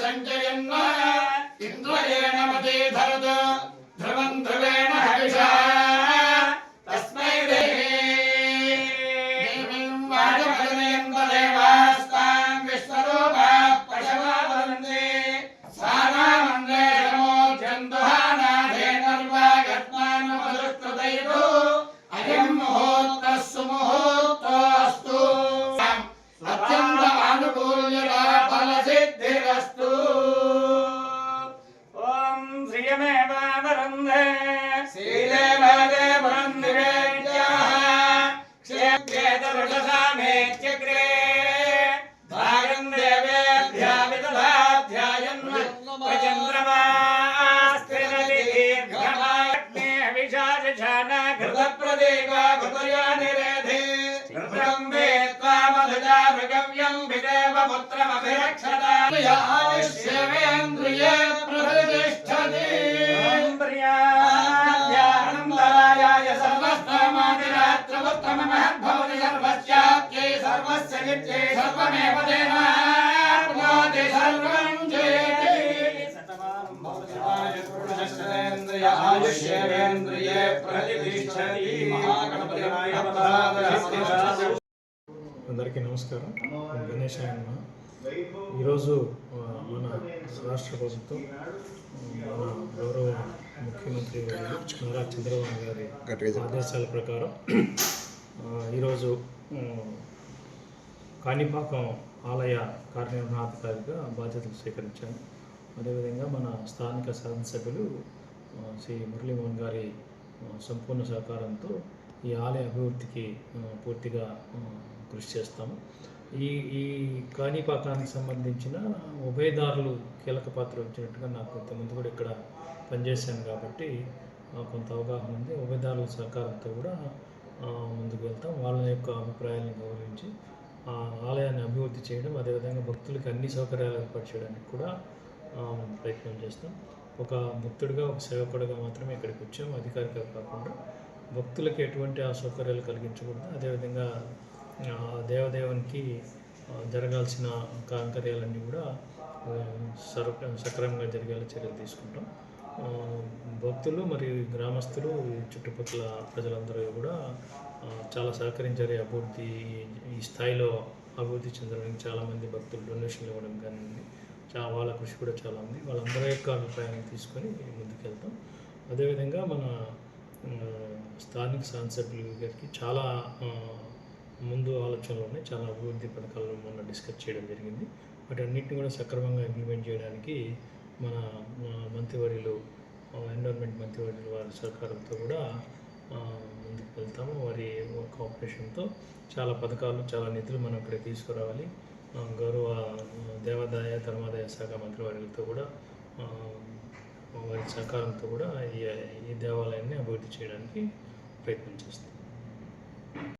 संचयन् इन्द्रयेण मते धरत ध्रुवं ध्रुवेण हविषा तस्मै देवीं वाजमदनेन देवास्तां विश्वरूपाः पशवो वदन्ति सानामन्दे नमोऽध्यन्तहानाधेनर्वागत्मानमधुष्टदैवो अयं मुहूर्तः सुमुहूर्तोऽस्तु अत्यन्तमानुकूल्यफलसिद्धिरस्तु ॐ श्रियमेवावरुन्धे श्रीदेवदे वरुन्धिवेद्याः क्षेत्रेतरुषसामेत्यग्रे भागं देवेभ्यः विदधाध्यायन् प्रचन्द्रमास्त्रिनति दीर्घमायज्ञे विशाचशाना घृतप्रदेवा घृतया निरेधे घृतं वेत्त्वा मधुजा मृगव्यं विदेव पुत्रमभिरक्षता आयुष्येवेन्द्रिये प्रतिष्ठति प्रियानन्दरायाय सर्वस्तमादिरात्रमुत्तममहद्भवति सर्वस्याप्यै सर्वस्य नित्यै सर्वमेव तेनाप्नोति सर्वं जयति आयुष्येवेन्द्रिये प्रतिष्ठति महागणपतिनाय नमः। అందరికీ నమస్కారం. గణేశాయ నమః. ఈరోజు మన రాష్ట్ర ప్రభుత్వం మన గౌరవ ముఖ్యమంత్రి నారా చంద్రబాబు గారి ఆదేశాల ప్రకారం ఈరోజు కాణిపాకం ఆలయ కార్యనిర్వహణాధికారిగా బాధ్యతలు స్వీకరించాను. అదేవిధంగా మన స్థానిక శాసనసభ్యులు శ్రీ మురళీమోహన్ గారి సంపూర్ణ సహకారంతో ఈ ఆలయ అభివృద్ధికి పూర్తిగా కృషి చేస్తాము. ఈ కాణిపాకానికి సంబంధించిన ఉభయదారులు కీలక పాత్ర వచ్చినట్టుగా నాకు ఇంతకుముందు కూడా ఇక్కడ పనిచేశాను కాబట్టి కొంత అవగాహన ఉంది. ఉభయదారుల సహకారంతో కూడా ముందుకు వెళ్తాం. వాళ్ళ యొక్క అభిప్రాయాలను గౌరవించి ఆలయాన్ని అభివృద్ధి చేయడం, అదేవిధంగా భక్తులకి అన్ని సౌకర్యాలు ఏర్పాటు చేయడానికి కూడా ప్రయత్నం చేస్తాం. ఒక భక్తుడిగా, ఒక సేవకుడిగా మాత్రమే ఇక్కడికి వచ్చాము, అధికారిగా కాకుండా. భక్తులకి ఎటువంటి అసౌకర్యాలు కలిగించకూడదు, అదేవిధంగా దేవదేవునికి జరగాల్సిన కార్యక్రమాలన్నీ కూడా సక్రమంగా జరిగేలా చర్యలు తీసుకుంటాం. భక్తులు మరియు గ్రామస్తులు, చుట్టుపక్కల ప్రజలందరూ కూడా చాలా సహకరించారు. అభివృద్ధి ఈ స్థాయిలో అభివృద్ధి చెందడానికి చాలామంది భక్తులు డొనేషన్లు ఇవ్వడం కానీ వాళ్ళ కృషి కూడా చాలా ఉంది. వాళ్ళందరి యొక్క అభిప్రాయాన్ని తీసుకొని ముందుకెళ్తాం. అదేవిధంగా మన స్థానిక శాసనసభ్యుల గారికి చాలా ముందు ఆలోచనలు ఉన్నాయి. చాలా అభివృద్ధి పథకాలను మొన్న డిస్కస్ చేయడం జరిగింది. వాటన్నిటిని కూడా సక్రమంగా ఇంప్లిమెంట్ చేయడానికి మన మంత్రివర్యులు, ఎన్విరాన్మెంట్ మంత్రివర్యులు వారి సహకారంతో కూడా ముందుకు వెళ్తాము. వారి కోఆపరేషన్తో చాలా పథకాలు, చాలా నిధులు మనం ఇక్కడ తీసుకురావాలి. గౌరవ దేవాదాయ ధర్మాదాయ శాఖ మంత్రివర్యులతో కూడా వారి సహకారంతో కూడా ఈ దేవాలయాన్ని అభివృద్ధి చేయడానికి ప్రయత్నం చేస్తాం.